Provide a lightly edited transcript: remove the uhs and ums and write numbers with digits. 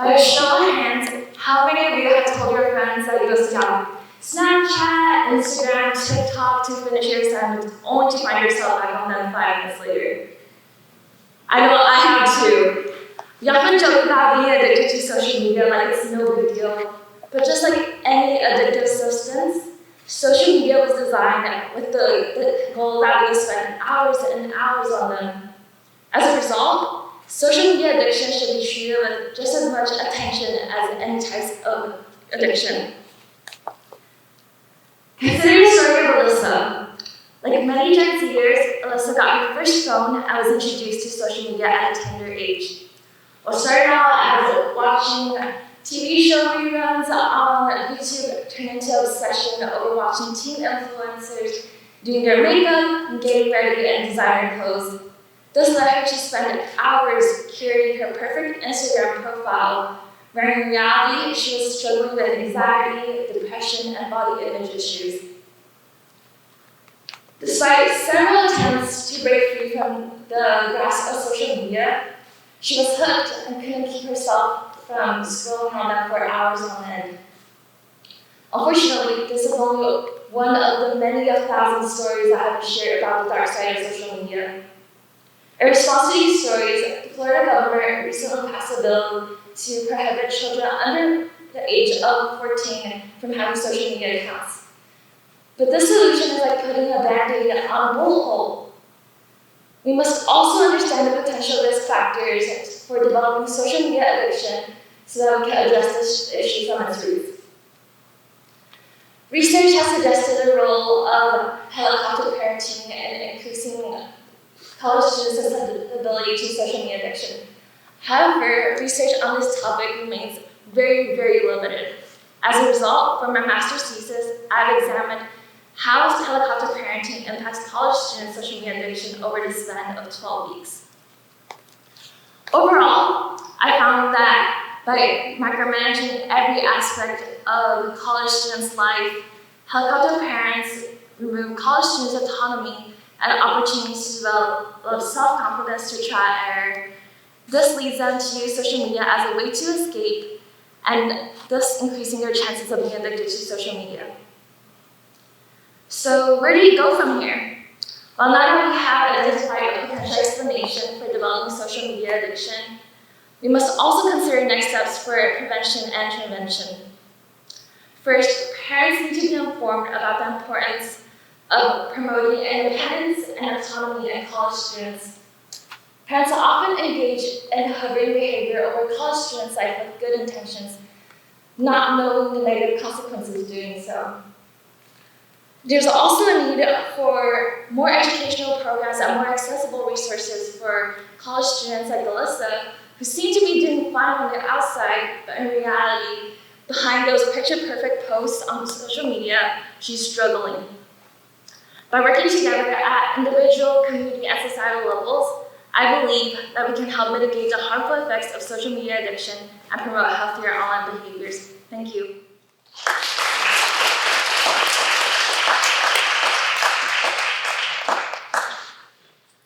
By a show of hands, how many of you have told your friends that you go to Snapchat, Instagram, TikTok to finish your assignment, only to find yourself back on them 5 minutes later? I know I have too. We often joke about being addicted to social media like it's no big deal. But just like any addictive substance, social media was designed with the goal that we spend hours and hours on them. As a result, social media addiction should be treated with just as much attention as any types of addiction. Consider the story of Alyssa. Like many Gen Zers, Alyssa got her first phone and was introduced to social media at a tender age. What started out as watching TV show reruns on YouTube turned into obsession over watching teen influencers doing their makeup and getting ready in designer clothes. This led her to spend hours curating her perfect Instagram profile, when in reality she was struggling with anxiety, depression, and body image issues. Despite several attempts to break free from the grasp of social media, she was hooked and couldn't keep herself from scrolling on them for hours on end. Unfortunately, this is only one of the many 1,000 stories that have been shared about the dark side of social media. In response to these stories, the Florida government recently passed a bill to prohibit children under the age of 14 from having social media accounts. But this solution is like putting a band-aid on a bullet hole. We must also understand the potential risk factors for developing social media addiction so that we can address this issue from its roots. Research has suggested the role of helicopter parenting in increasing college students' susceptibility to social media addiction. However, research on this topic remains very, very limited. As a result, for my master's thesis, I've examined how helicopter parenting impacts college students' social media addiction over the span of 12 weeks. Overall, I found that by micromanaging every aspect of college students' life, helicopter parents remove college students' autonomy and opportunities to develop self-confidence to try error. This leads them to use social media as a way to escape, and thus increasing their chances of being addicted to social media. So where do you go from here? Well, now that we have identified a potential explanation for developing social media addiction, we must also consider next steps for prevention and intervention. First, parents need to be informed about the importance of promoting independence and autonomy in college students. Parents often engage in hovering behavior over college students' life with good intentions, not knowing the negative consequences of doing so. There's also a need for more educational programs and more accessible resources for college students like Alyssa, who seem to be doing fine on the outside, but in reality, behind those picture-perfect posts on social media, she's struggling. By working together at individual, community, and societal levels, I believe that we can help mitigate the harmful effects of social media addiction and promote healthier online behaviors. Thank you.